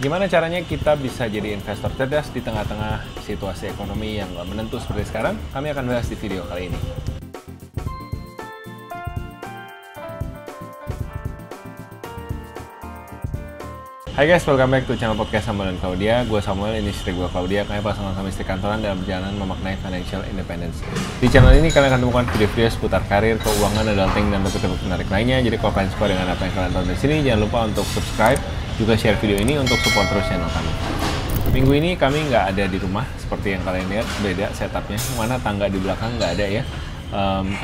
Gimana caranya kita bisa jadi investor cerdas di tengah-tengah situasi ekonomi yang nggak menentu seperti sekarang? Kami akan bahas di video kali ini. Hai guys, welcome back to channel podcast Samuel dan Claudia. Gue Samuel, ini istri gue Claudia. Kami pasangan suami istri kantoran dalam perjalanan memaknai financial independence. Di channel ini kalian akan temukan video-video seputar karir, keuangan, adulting, dan topik-topik menarik lainnya. Jadi kalau kalian suka dengan apa yang kalian tonton di sini, jangan lupa untuk subscribe, juga share video ini untuk support terus channel kami. Minggu ini kami nggak ada di rumah, seperti yang kalian lihat, beda setupnya. Mana tangga di belakang nggak ada ya.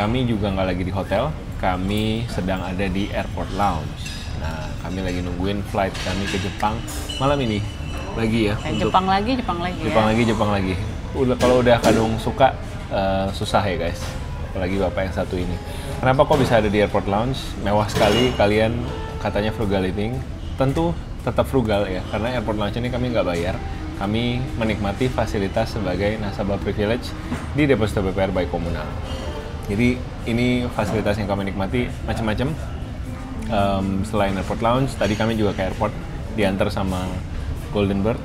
Kami juga nggak lagi di hotel, kami sedang ada di airport lounge. Nah, kami lagi nungguin flight kami ke Jepang malam ini. Lagi ya. Jepang lagi Jepang lagi. Kalau udah kadung suka, susah ya guys. Apalagi bapak yang satu ini. Kenapa kok bisa ada di airport lounge? Mewah sekali, kalian katanya frugal living. Tentu tetap frugal ya, karena airport lounge ini kami nggak bayar. Kami menikmati fasilitas sebagai nasabah privilege di Deposito BPR by Komunal. Jadi ini fasilitas yang kami nikmati macam-macam. Selain airport lounge, tadi kami juga ke airport diantar sama Golden Bird.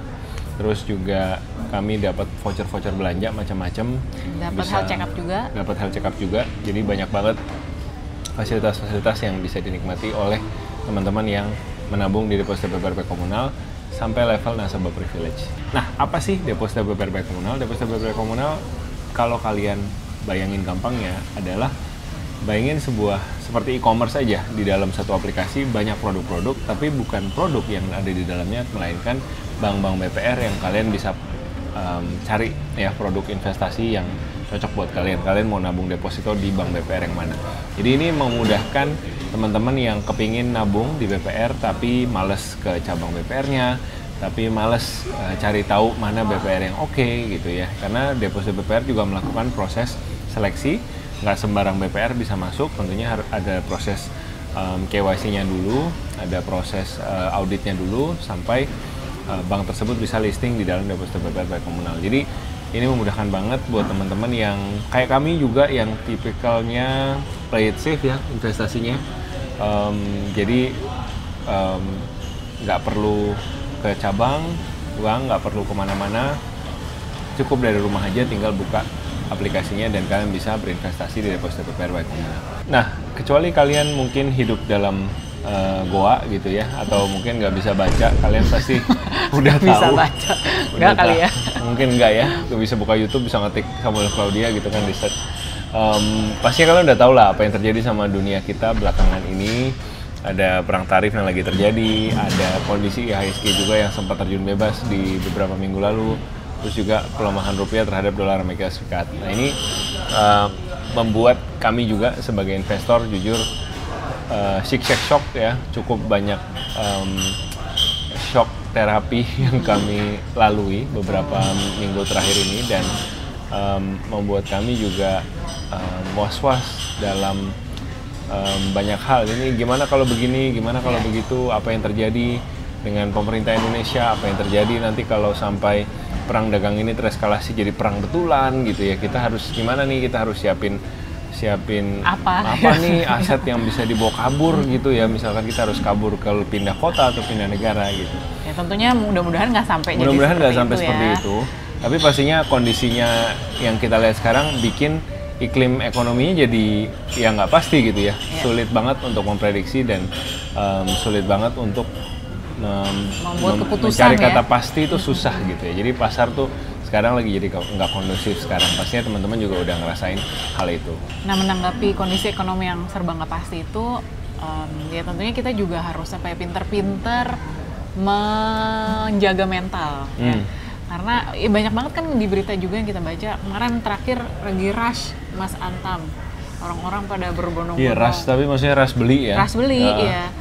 Terus juga kami dapat voucher-voucher belanja macam-macam. Dapat health check up juga. Dapat health check up juga. Jadi banyak banget fasilitas-fasilitas yang bisa dinikmati oleh teman-teman yang menabung di Deposito BPR Komunal sampai level nasabah privilege. Nah, apa sih Deposito BPR Komunal? Deposito BPR Komunal, kalau kalian bayangin gampangnya adalah bayangin sebuah seperti e-commerce aja, di dalam satu aplikasi banyak produk-produk, tapi bukan produk yang ada di dalamnya, melainkan bank-bank BPR yang kalian bisa cari ya, produk investasi yang cocok buat kalian. Kalian mau nabung deposito di bank BPR yang mana. Jadi ini memudahkan teman-teman yang kepingin nabung di BPR tapi males ke cabang BPR-nya, tapi males cari tahu mana BPR yang oke gitu ya. Karena deposito BPR juga melakukan proses seleksi. Nggak sembarang BPR bisa masuk, tentunya harus ada proses KYC-nya dulu, ada proses auditnya dulu, sampai bank tersebut bisa listing di dalam Deposito BPR by Komunal. Jadi ini memudahkan banget buat teman-teman yang kayak kami juga, yang tipikalnya play it safe ya investasinya. Jadi nggak perlu ke cabang, nggak perlu kemana-mana, cukup dari rumah aja, tinggal buka aplikasinya dan kalian bisa berinvestasi di Deposito BPR by Komunal. Nah, kecuali kalian mungkin hidup dalam goa gitu ya, atau mungkin nggak bisa baca, kalian pasti udah tahu. Bisa baca, nggak kali ya? Mungkin nggak ya, bisa buka YouTube, bisa ngetik Samuel Claudia gitu kan, di search. Pasti kalian udah tahu lah apa yang terjadi sama dunia kita belakangan ini. Ada perang tarif yang lagi terjadi, ada kondisi IHSG juga yang sempat terjun bebas di beberapa minggu lalu. Terus juga pelemahan rupiah terhadap dolar Amerika Serikat. Nah ini membuat kami juga sebagai investor jujur shock ya, cukup banyak shock terapi yang kami lalui beberapa minggu terakhir ini, dan membuat kami juga was-was dalam banyak hal. Ini gimana kalau begini, gimana kalau begitu, apa yang terjadi dengan pemerintah Indonesia, apa yang terjadi nanti kalau sampai perang dagang ini tereskalasi jadi perang betulan gitu ya. Kita harus gimana nih, kita harus siapin apa nih aset yang bisa dibawa kabur gitu ya. Misalkan kita harus kabur ke pindah kota atau pindah negara gitu. Ya tentunya mudah-mudahan nggak sampai seperti itu. Tapi pastinya kondisinya yang kita lihat sekarang bikin iklim ekonominya jadi ya nggak pasti gitu ya. Sulit banget untuk memprediksi dan sulit banget untuk membuat keputusan, mencari kata pasti itu susah gitu ya. Jadi pasar tuh sekarang lagi jadi nggak kondusif sekarang. Pastinya teman-teman juga udah ngerasain hal itu. Nah, menanggapi kondisi ekonomi yang serba nggak pasti itu, ya tentunya kita juga harus pinter-pinter menjaga mental. Ya. Karena ya banyak banget kan di berita juga yang kita baca. Kemarin terakhir lagi rush Mas Antam. Orang-orang pada berbondong-bondong. Iya, rush, tapi maksudnya rush beli ya. Rush beli, iya.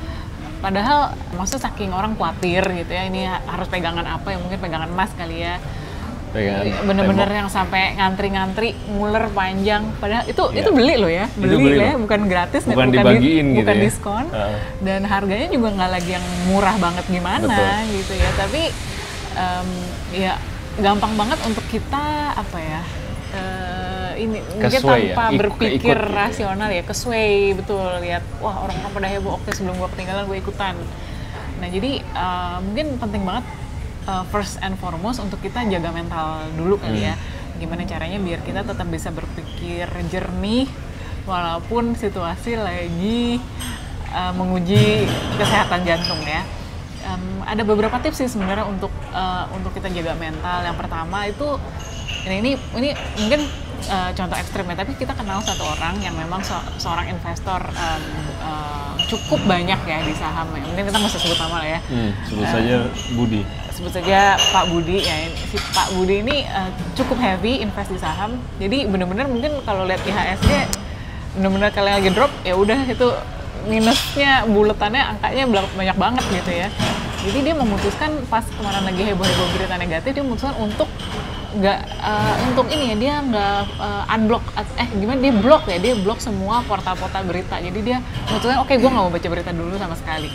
Padahal maksudnya saking orang khawatir gitu ya, ini harus pegangan apa ya, mungkin pegangan emas kali ya. Bener-bener yang sampai ngantri-ngantri, nguler panjang. Padahal itu beli loh ya, beli ya, bukan gratis, bukan dibagiin gitu bukan ya. Diskon. Dan harganya juga nggak lagi yang murah banget gimana. Betul. Gitu ya. Tapi ya gampang banget untuk kita apa ya, ini mungkin tanpa berpikir rasional ya, kesuai betul, lihat wah orang-orang pada heboh, oke sebelum gue ketinggalan gue ikutan. Nah jadi mungkin penting banget first and foremost untuk kita jaga mental dulu kali ya. Gimana caranya biar kita tetap bisa berpikir jernih walaupun situasi lagi menguji kesehatan jantung ya. Ada beberapa tips sih sebenarnya untuk kita jaga mental. Yang pertama itu ini mungkin contoh ekstrim ya, tapi kita kenal satu orang yang memang seorang investor cukup banyak ya di saham ya. Mungkin kita nggak usah sebut nama lah ya. Sebut saja Budi. Sebut saja Pak Budi ya. Si Pak Budi ini cukup heavy invest di saham. Jadi benar-benar mungkin kalau lihat IHSG benar-benar kalian lagi drop ya udah itu minusnya buletannya angkanya banyak banget gitu ya. Jadi dia memutuskan pas kemarin lagi heboh-heboh berita negatif, dia memutuskan untuk untuk ini ya, dia nggak unblock, gimana, dia blok semua portal-portal berita. Jadi dia memutuskan oke, gue nggak mau baca berita dulu sama sekali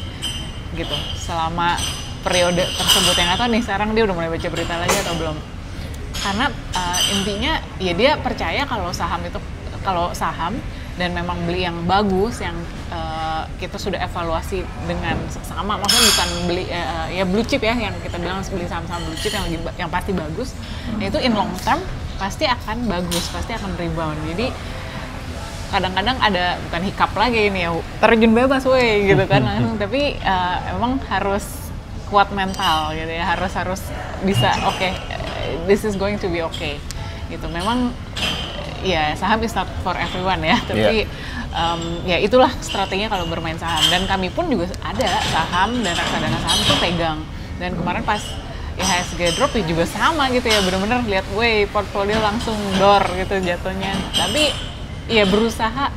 gitu selama periode tersebut. Yang nggak tahu nih sekarang dia udah mulai baca berita lagi atau belum, karena intinya ya dia percaya kalau saham dan memang beli yang bagus, yang kita sudah evaluasi dengan seksama, maksudnya bukan beli ya blue chip ya, yang kita bilang beli saham-saham blue chip yang pasti bagus, itu in long term pasti akan bagus, pasti akan rebound. Jadi kadang-kadang ada bukan hiccup lagi ini ya, terjun bebas weh gitu kan langsung, tapi emang harus kuat mental gitu ya, harus bisa oke, this is going to be okay gitu. Memang ya saham is not for everyone ya, tapi ya itulah strateginya kalau bermain saham. Dan kami pun juga ada saham dan reksadana saham tuh pegang. Dan kemarin pas IHSG drop ya juga sama gitu ya, bener-bener lihat, portfolio langsung door gitu jatuhnya. Tapi ya berusaha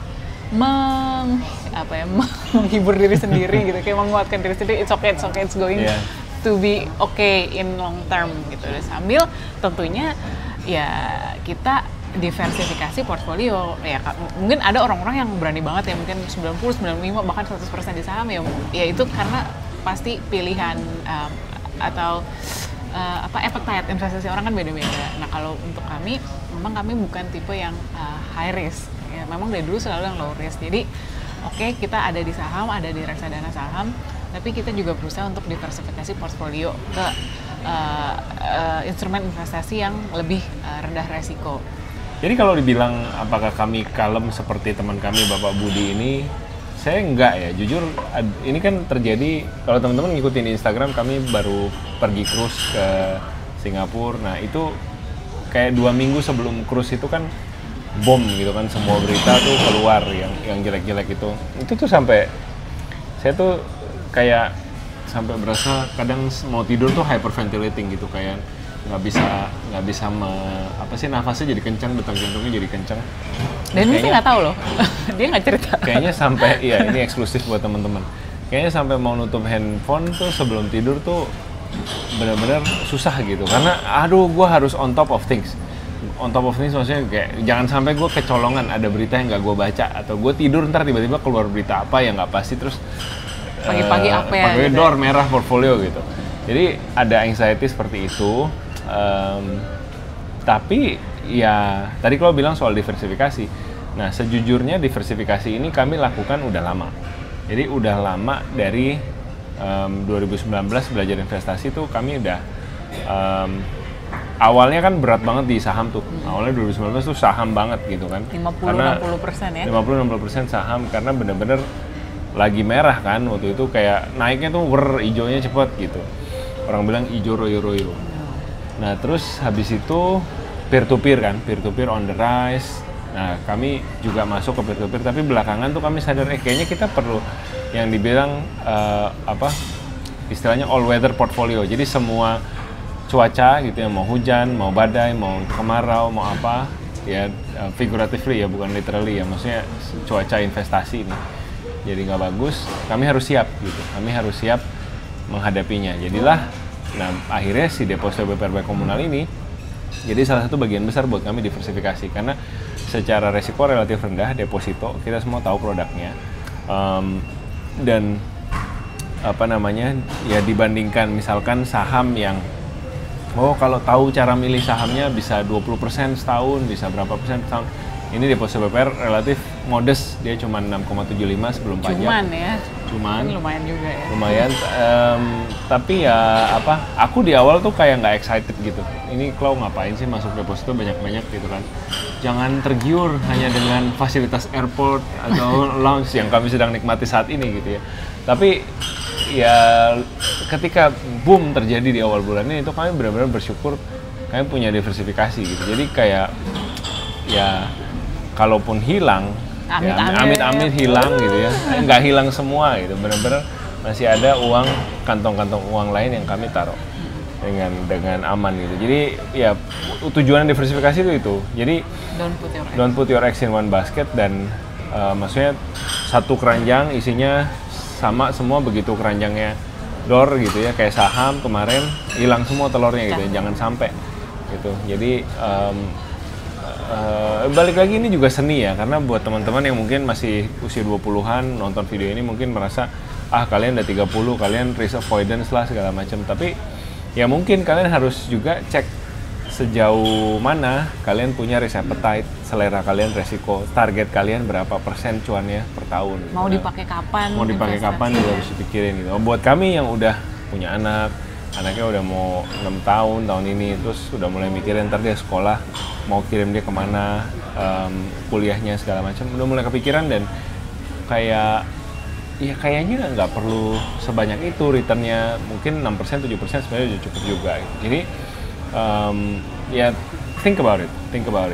menghibur diri sendiri gitu, kayak menguatkan diri sendiri, it's okay, it's going to be okay in long term gitu. Dan sambil tentunya ya kita diversifikasi portfolio ya. Mungkin ada orang-orang yang berani banget ya, mungkin 90, 95 bahkan 100% di saham ya itu karena pasti pilihan atau appetite investasi orang kan beda-beda. Nah kalau untuk kami, memang kami bukan tipe yang high risk ya, memang dari dulu selalu yang low risk. Jadi oke, kita ada di saham, ada di reksadana saham, tapi kita juga berusaha untuk diversifikasi portfolio ke instrumen investasi yang lebih rendah resiko. Jadi kalau dibilang apakah kami kalem seperti teman kami Bapak Budi ini, saya enggak ya. Jujur ini kan terjadi, kalau teman-teman ngikutin Instagram, kami baru pergi cruise ke Singapura. Nah itu kayak 2 minggu sebelum cruise itu kan bom gitu kan, semua berita tuh keluar yang jelek-jelek itu. Itu tuh sampai saya tuh kayak sampai berasa kadang mau tidur tuh hyperventilating gitu, kayak nggak bisa nafasnya jadi kencang, detak jantungnya jadi kencang. Dan ini saya nggak tahu loh, dia nggak cerita. Kayaknya sampai, iya ini eksklusif buat teman-teman. Kayaknya sampai mau nutup handphone tuh sebelum tidur tuh benar-benar susah gitu, karena gue harus on top of things. On top of things maksudnya kayak jangan sampai gue kecolongan ada berita yang nggak gue baca, atau gue tidur ntar tiba-tiba keluar berita apa yang nggak pasti, terus pagi-pagi apa ya? Pagi-pagi door merah portfolio gitu. Jadi ada anxiety seperti itu. Tapi ya tadi kalau bilang soal diversifikasi, nah sejujurnya diversifikasi ini kami lakukan udah lama. Jadi udah lama dari 2019 belajar investasi tuh kami udah awalnya kan berat banget di saham tuh. Awalnya 2019 tuh saham banget gitu kan. 50-60% ya? 50-60% saham, karena bener-bener lagi merah kan waktu itu, kayak naiknya tuh hijaunya cepet gitu. Orang bilang hijau royo-royo. Nah terus habis itu peer-to-peer on the rise. Nah kami juga masuk ke peer-to-peer, tapi belakangan tuh kami sadar kayaknya kita perlu yang dibilang istilahnya all weather portfolio. Jadi semua cuaca gitu ya, mau hujan, mau badai, mau kemarau, mau apa ya, figuratively ya, bukan literally ya, maksudnya cuaca investasi ini jadi nggak bagus, kami harus siap gitu, kami harus siap menghadapinya. Jadilah, nah akhirnya si deposito BPRP komunal ini jadi salah satu bagian besar buat kami diversifikasi, karena secara resiko relatif rendah deposito, kita semua tahu produknya, dan ya dibandingkan misalkan saham yang kalau tahu cara milih sahamnya bisa 20% setahun, bisa berapa persen setahun, Ini deposito PPR relatif modest, dia cuma 6,75 sebelum pajak. Cuman lumayan juga ya. Lumayan, tapi ya aku di awal tuh kayak nggak excited gitu. Ini Klau ngapain sih masuk deposito banyak-banyak gitu kan? Jangan tergiur hanya dengan fasilitas airport atau lounge yang kami sedang nikmati saat ini gitu ya. Tapi ya ketika boom terjadi di awal bulan ini, itu kami benar-benar bersyukur kami punya diversifikasi gitu. Jadi kayak ya kalaupun hilang, amit-amit hilang gitu ya, nggak hilang semua gitu, benar-benar masih ada uang, kantong-kantong uang lain yang kami taruh dengan aman gitu. Jadi ya tujuan diversifikasi itu. Jadi don't put your eggs in one basket, dan maksudnya satu keranjang isinya sama semua, begitu keranjangnya dor gitu ya, kayak saham kemarin hilang semua telurnya gitu, jangan sampai gitu. Jadi balik lagi ini juga seni ya, karena buat teman-teman yang mungkin masih usia 20-an nonton video ini mungkin merasa kalian udah 30, kalian risk avoidance lah segala macam. Tapi ya mungkin kalian harus juga cek sejauh mana kalian punya risk appetite, selera kalian, resiko, target kalian berapa persen cuannya per tahun. Mau dipakai kapan? Mau dipakai kapan juga harus dipikirin gitu. Buat kami yang udah punya anaknya udah mau 6 tahun ini, terus udah mulai mikirin ntar dia sekolah mau kirim dia kemana, kuliahnya segala macam, udah mulai kepikiran. Dan kayak ya kayaknya nggak perlu sebanyak itu returnnya, mungkin 6%, 7% sebenarnya udah cukup juga gitu. Jadi ya think about it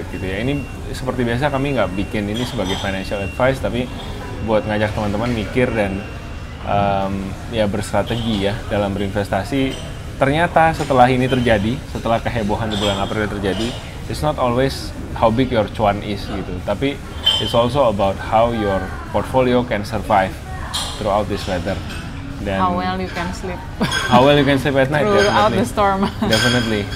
gitu ya. Ini seperti biasa kami nggak bikin ini sebagai financial advice, tapi buat ngajak teman-teman mikir dan ya berstrategi ya dalam berinvestasi. Ternyata setelah ini terjadi, setelah kehebohan di bulan April terjadi, it's not always how big your cuan is gitu, tapi it's also about how your portfolio can survive throughout this weather. Dan how well you can sleep. How well you can sleep at night. Throughout the storm. Definitely.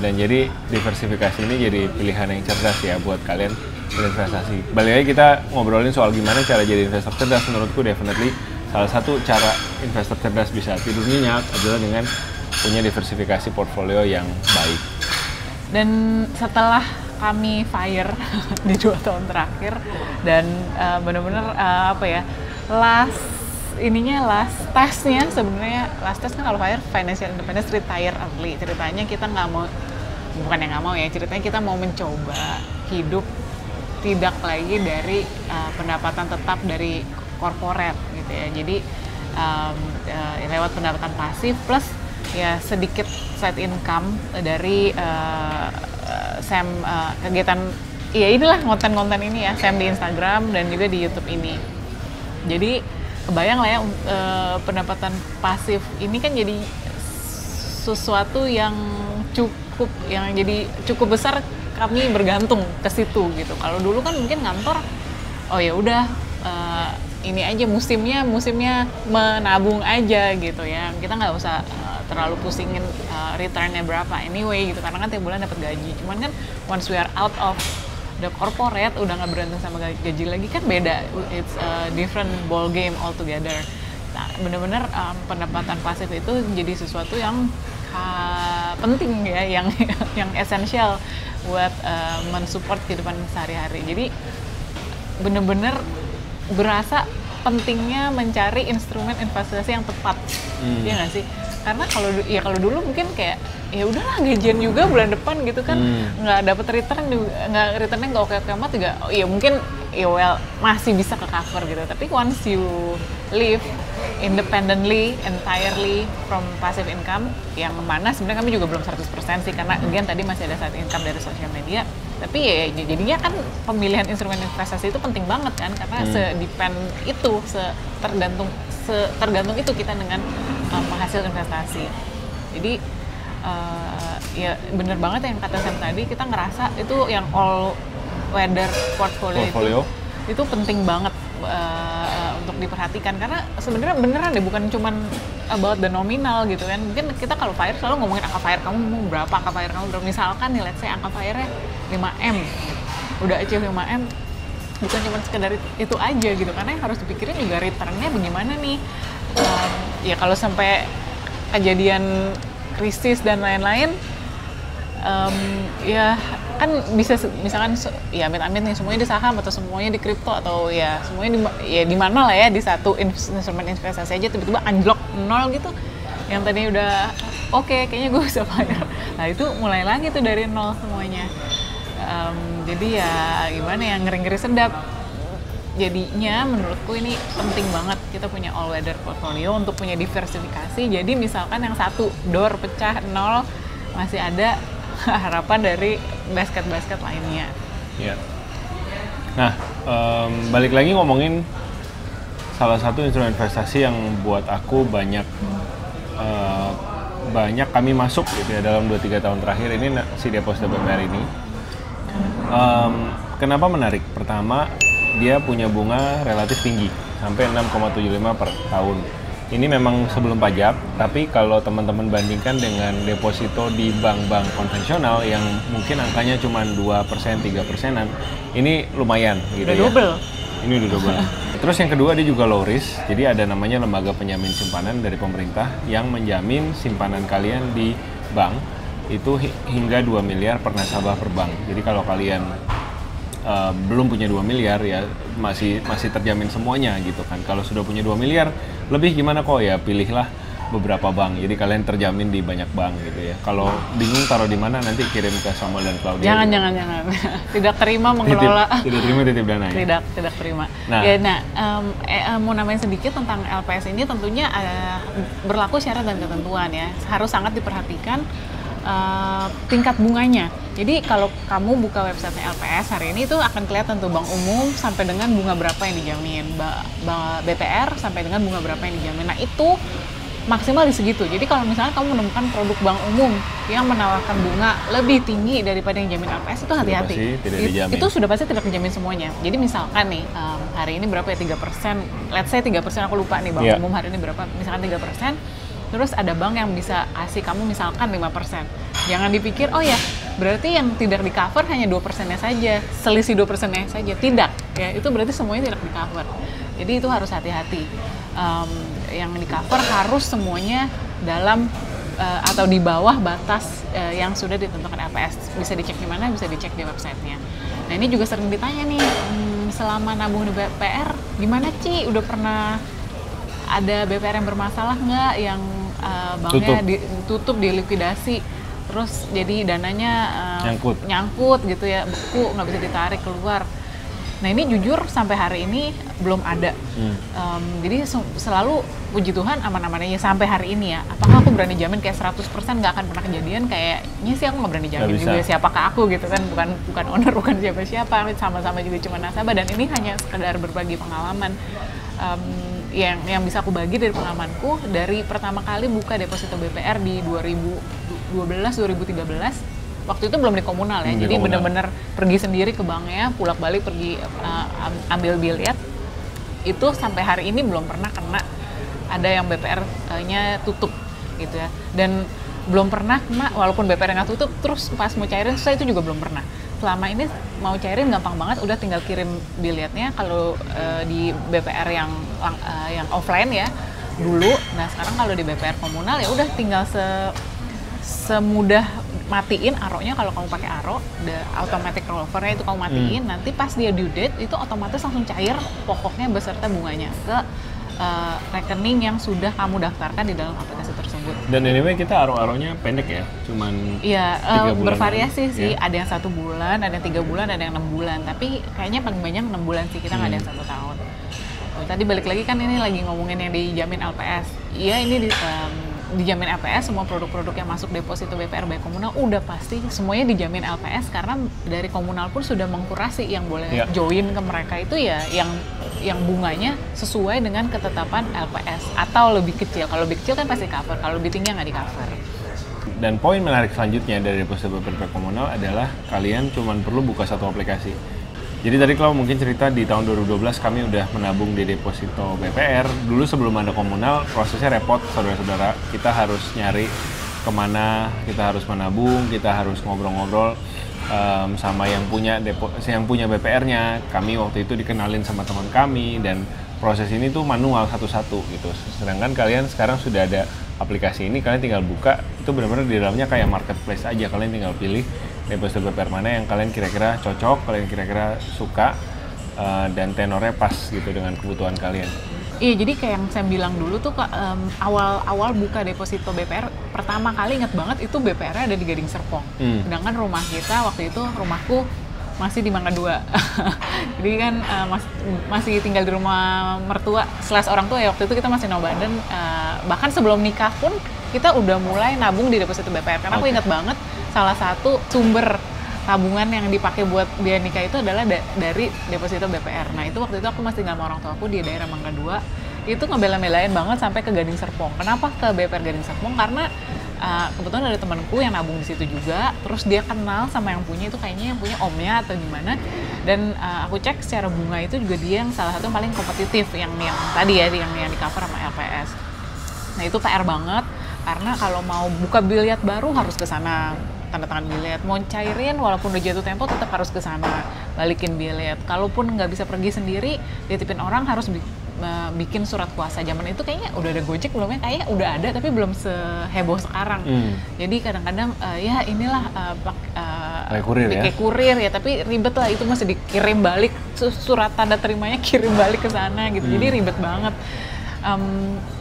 Dan jadi diversifikasi ini jadi pilihan yang cerdas ya buat kalian berinvestasi. Balik lagi kita ngobrolin soal gimana cara jadi investor cerdas. Menurutku definitely salah satu cara investor cerdas bisa tidur nyenyak adalah dengan punya diversifikasi portfolio yang baik. Dan setelah kami fire di 2 tahun terakhir dan benar-benar last testnya sebenarnya, last test kan kalau fire financial independence, retire early. Ceritanya kita ceritanya kita mau mencoba hidup tidak lagi dari pendapatan tetap dari corporate gitu ya. Jadi lewat pendapatan pasif plus ya sedikit side income dari kegiatan ya inilah konten-konten ini ya, di Instagram dan juga di YouTube ini. Jadi kebayang lah ya, pendapatan pasif ini kan jadi sesuatu yang cukup besar, kami bergantung ke situ gitu. Kalau dulu kan mungkin ngantor, ya udah ini aja musimnya menabung aja gitu ya, kita nggak usah terlalu pusingin returnnya berapa anyway gitu, karena kan tiap bulan dapat gaji. Cuman kan once we are out of the corporate, udah nggak bergantung sama gaji lagi, kan beda, it's a different ball game altogether. Nah, bener-bener pendapatan pasif itu jadi sesuatu yang penting ya, yang esensial buat mensupport kehidupan sehari-hari. Jadi bener-bener berasa pentingnya mencari instrumen investasi yang tepat, ya nggak sih? Karena kalau dulu mungkin kayak ya udahlah gajian juga bulan depan gitu kan, nggak dapet returnnya nggak oke amat juga, ya mungkin masih bisa ke cover gitu. Tapi once you live independently entirely from passive income, yang mana sebenarnya kami juga belum 100% sih, karena again tadi masih ada side income dari social media. Tapi ya jadinya kan pemilihan instrumen investasi itu penting banget kan, karena tergantung itu kita dengan penghasil investasi. Jadi ya bener banget yang kata Sam tadi, kita ngerasa itu yang all weather portfolio. Itu penting banget untuk diperhatikan, karena sebenarnya beneran deh, bukan cuman about the nominal gitu kan. Mungkin kita kalau fire selalu ngomongin angka fire kamu mau berapa, angka fire kamu berapa. Misalkan nih, let's say angka fire-nya 5M, udah achieve 5M, bukan cuma sekedar itu aja gitu, karena yang harus dipikirin juga return-nya bagaimana nih. Ya kalau sampai kejadian krisis dan lain-lain, Ya kan bisa misalkan ya amit-amit nih semuanya di saham atau semuanya di kripto atau ya semuanya di mana lah ya, di satu instrumen investasi aja tiba-tiba anjlok nol gitu, yang tadi udah oke, kayaknya gue bisa bayar, nah itu mulai lagi tuh dari nol semuanya. Jadi ya gimana ya, ngeri-ngeri sedap. Jadinya menurutku ini penting banget kita punya all weather portfolio untuk punya diversifikasi. Jadi misalkan yang satu door pecah nol, masih ada harapan dari basket-basket lainnya. Ya. Nah, balik lagi ngomongin salah satu instrumen investasi yang buat aku banyak kami masuk gitu ya dalam 2-3 tahun terakhir ini, si deposito BPR ini. Kenapa menarik? Pertama, dia punya bunga relatif tinggi, sampai 6,75 per tahun. Ini memang sebelum pajak, tapi kalau teman-teman bandingkan dengan deposito di bank-bank konvensional yang mungkin angkanya cuma 2%, 3%-an, ini lumayan gitu udah ya. Double. Ini udah double. Terus yang kedua, dia juga low risk, jadi ada namanya lembaga penjamin simpanan dari pemerintah yang menjamin simpanan kalian di bank itu hingga 2 miliar per nasabah per bank. Jadi kalau kalian belum punya 2 miliar ya masih terjamin semuanya gitu kan. Kalau sudah punya 2 miliar lebih gimana kok ya, pilihlah beberapa bank. Jadi kalian terjamin di banyak bank gitu ya. Kalau bingung taruh di mana, nanti kirim ke Samuel dan Claudia. Jangan. Tidak terima mengelola. Tidak terima titip dana ya? Tidak terima. Nah, mau nambahin sedikit tentang LPS ini, tentunya berlaku syarat dan ketentuan ya. Harus sangat diperhatikan tingkat bunganya. Jadi kalau kamu buka website LPS hari ini itu akan kelihatan tuh bank umum sampai dengan bunga berapa yang dijamin, BPR sampai dengan bunga berapa yang dijamin. Nah itu maksimal di segitu. Jadi kalau misalnya kamu menemukan produk bank umum yang menawarkan bunga lebih tinggi daripada yang jamin LPS, itu hati-hati. Itu sudah pasti tidak dijamin semuanya. Jadi misalkan nih hari ini berapa ya, 3%, let's say 3%, aku lupa nih bank umum hari ini berapa, misalkan 3%. Terus ada bank yang bisa kasih kamu misalkan 5%. Jangan dipikir, oh ya berarti yang tidak di-cover hanya 2%-nya saja, selisih 2%-nya saja. Tidak, ya itu berarti semuanya tidak di-cover. Jadi itu harus hati-hati. Yang di-cover harus semuanya dalam atau di bawah batas yang sudah ditentukan LPS. Bisa dicek di mana? Bisa dicek di websitenya. Nah ini juga sering ditanya nih, selama nabung di BPR, gimana Ci? Udah pernah ada BPR yang bermasalah nggak, yang banknya ditutup, dilikuidasi, terus jadi dananya nyangkut gitu ya, beku, nggak bisa ditarik keluar. Nah ini jujur sampai hari ini belum ada. Jadi selalu puji Tuhan aman-aman aja sampai hari ini ya. Apakah aku berani jamin kayak 100% nggak akan pernah kejadian? Kayaknya sih aku nggak berani jamin juga, siapakah aku gitu kan, bukan owner, bukan siapa-siapa, sama-sama juga cuma nasabah, dan ini hanya sekedar berbagi pengalaman. Yang bisa aku bagi dari pengalamanku dari pertama kali buka deposito BPR di 2012-2013, waktu itu belum di komunal ya, jadi benar-benar pergi sendiri ke banknya, pulak-balik pergi ambil biliet, itu sampai hari ini belum pernah kena ada yang BPR-nya tutup gitu ya, dan belum pernah kena walaupun BPR nggak tutup terus pas mau cairin susah, itu juga belum pernah. Selama ini mau cairin gampang banget, udah tinggal kirim bilietnya kalau di BPR yang offline ya dulu. Nah sekarang kalau di BPR komunal ya udah tinggal semudah matiin ARO-nya. Kalau kamu pakai ARO, automatic rollover-nya itu kamu matiin, nanti pas dia due date itu otomatis langsung cair pokoknya beserta bunganya ke rekening yang sudah kamu daftarkan di dalam aplikasi tersebut. Dan anyway kita ARO-ARO-nya pendek ya, cuman 3 bulan. Bervariasi sih, ada yang 1 bulan, ada yang 3 bulan, ada yang 6 bulan. Tapi kayaknya paling banyak 6 bulan sih, kita nggak ada yang 1 tahun. Tadi balik lagi kan ini lagi ngomongin yang dijamin LPS. Iya ini dijamin LPS, semua produk-produk yang masuk deposito BPR baik komunal udah pasti semuanya dijamin LPS, karena dari komunal pun sudah mengkurasi yang boleh join ke mereka itu ya yang bunganya sesuai dengan ketetapan LPS atau lebih kecil. Kalau lebih kecil kan pasti cover, kalau lebih tinggi nggak di cover. Dan poin menarik selanjutnya dari deposito BPR komunal adalah kalian cuma perlu buka satu aplikasi. Jadi tadi kalau mungkin cerita di tahun 2012 kami udah menabung di deposito BPR. Dulu sebelum ada komunal prosesnya repot, saudara-saudara. Kita harus nyari kemana kita harus menabung, kita harus ngobrol-ngobrol sama yang punya BPR-nya. Kami waktu itu dikenalin sama teman kami, dan proses ini tuh manual satu-satu gitu. Sedangkan kalian sekarang sudah ada aplikasi ini, kalian tinggal buka, itu benar-benar di dalamnya kayak marketplace aja. Kalian tinggal pilih deposito BPR mana yang kalian kira-kira cocok, kalian kira-kira suka, dan tenornya pas gitu dengan kebutuhan kalian. Iya, jadi kayak yang saya bilang dulu tuh, awal-awal buka deposito BPR, pertama kali inget banget itu BPR-nya ada di Gading Serpong. Sedangkan rumah kita waktu itu, rumahku masih di Mangga 2. Jadi kan masih tinggal di rumah mertua / orang tua ya, waktu itu kita masih nomaden. Bahkan sebelum nikah pun kita udah mulai nabung di deposito BPR. Karena aku inget banget salah satu sumber tabungan yang dipakai buat biaya nikah itu adalah dari deposito BPR. Nah itu waktu itu aku masih tinggal sama orang tua aku di daerah Mangga 2. Itu ngebela-belain banget sampai ke Gading Serpong. Kenapa ke BPR Gading Serpong? Karena kebetulan ada temanku yang nabung di situ juga. Terus dia kenal sama yang punya, itu kayaknya yang punya omnya atau gimana. Dan aku cek secara bunga itu juga dia yang salah satu yang paling kompetitif, yang tadi ya, yang di cover sama LPS. Nah itu PR banget, karena kalau mau buka biliet baru harus ke sana, tanda tangan biliet. Mau cairin walaupun udah jatuh tempo tetap harus ke sana, balikin biliet. Kalaupun nggak bisa pergi sendiri, dititipin orang harus bikin surat kuasa. Zaman itu kayaknya udah ada Gojek belum ya? Kayaknya udah ada tapi belum seheboh sekarang. Jadi kadang-kadang ya inilah pakai kurir ya, tapi ribet lah, itu masih dikirim balik, surat tanda terimanya kirim balik ke sana gitu. Jadi ribet banget.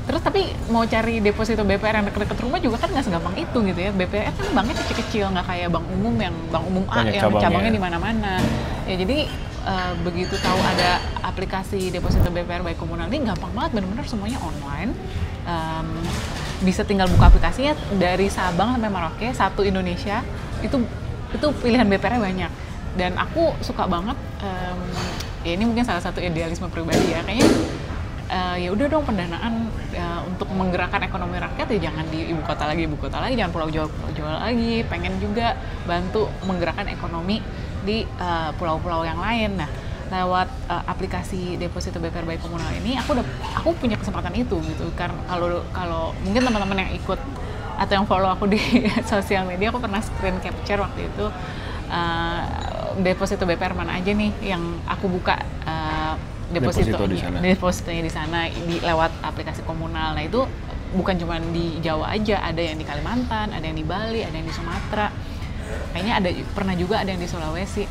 Terus tapi mau cari deposito BPR yang deket-deket rumah juga kan nggak segampang itu gitu ya. BPR kan banknya kecil-kecil, nggak kayak bank umum yang bank umum A banyak yang cabangnya di mana-mana. Ya jadi begitu tahu ada aplikasi deposito BPR by Komunal ini gampang banget, benar-benar semuanya online. Bisa tinggal buka aplikasinya dari Sabang sampai Merauke, satu Indonesia. Itu pilihan BPR-nya banyak. Dan aku suka banget, ya ini mungkin salah satu idealisme pribadi ya, kayaknya ya udah dong pendanaan untuk menggerakkan ekonomi rakyat ya jangan di ibu kota lagi, jangan pulau Jawa lagi, pengen juga bantu menggerakkan ekonomi di pulau-pulau yang lain. Nah lewat aplikasi deposito BPR by Komunal ini aku punya kesempatan itu gitu. Karena kalau mungkin teman-teman yang ikut atau yang follow aku di sosial media, aku pernah screen capture waktu itu deposito BPR mana aja nih yang aku buka depositonya di sana lewat aplikasi Komunal. Nah itu bukan cuma di Jawa aja, ada yang di Kalimantan, ada yang di Bali, ada yang di Sumatera, kayaknya pernah juga ada yang di Sulawesi.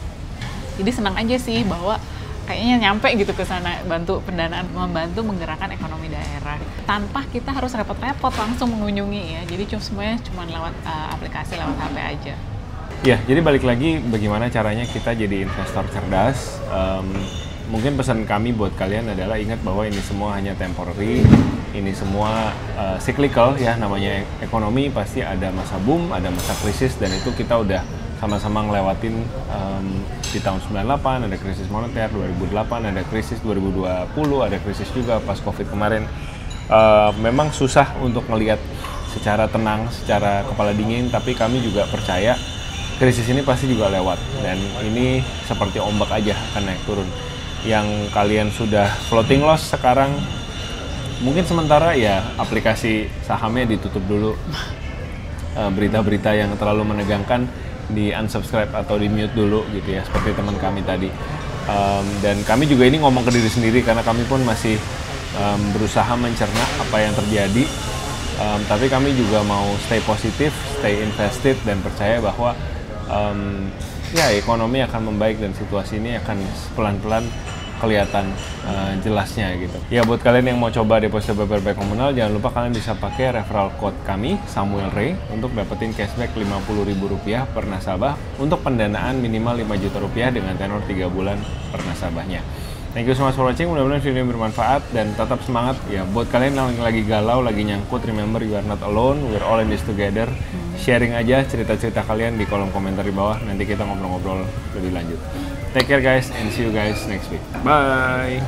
Jadi senang aja sih bahwa kayaknya nyampe gitu ke sana, bantu pendanaan, membantu menggerakkan ekonomi daerah tanpa kita harus repot-repot langsung mengunjungi ya. Jadi semuanya cuma lewat aplikasi, lewat HP aja. Ya, jadi balik lagi bagaimana caranya kita jadi investor cerdas. Mungkin pesan kami buat kalian adalah ingat bahwa ini semua hanya temporary, ini semua cyclical ya, namanya ekonomi pasti ada masa boom, ada masa krisis, dan itu kita udah sama-sama ngelewatin di tahun 98, ada krisis moneter, 2008 ada krisis, 2020 ada krisis juga pas COVID kemarin. Memang susah untuk ngelihat secara tenang, secara kepala dingin, tapi kami juga percaya krisis ini pasti juga lewat, dan ini seperti ombak aja akan naik turun. Yang kalian sudah floating loss sekarang mungkin sementara ya aplikasi sahamnya ditutup dulu, berita-berita yang terlalu menegangkan di unsubscribe atau di mute dulu gitu ya, seperti teman kami tadi. Dan kami juga ini ngomong ke diri sendiri karena kami pun masih berusaha mencerna apa yang terjadi, tapi kami juga mau stay positif, stay invested, dan percaya bahwa ya ekonomi akan membaik dan situasi ini akan pelan-pelan kelihatan jelasnya gitu. Ya buat kalian yang mau coba deposito BPR by Komunal, jangan lupa kalian bisa pakai referral code kami Samuel Ray untuk dapetin cashback Rp50.000 per nasabah untuk pendanaan minimal Rp5 juta dengan tenor 3 bulan per nasabahnya. Thank you so much for watching, mudah-mudahan video ini bermanfaat dan tetap semangat ya. Buat kalian yang lagi galau, lagi nyangkut, remember you are not alone, we're all in this together. Sharing aja cerita-cerita kalian di kolom komentar di bawah, nanti kita ngobrol-ngobrol lebih lanjut. Take care guys, and see you guys next week. Bye!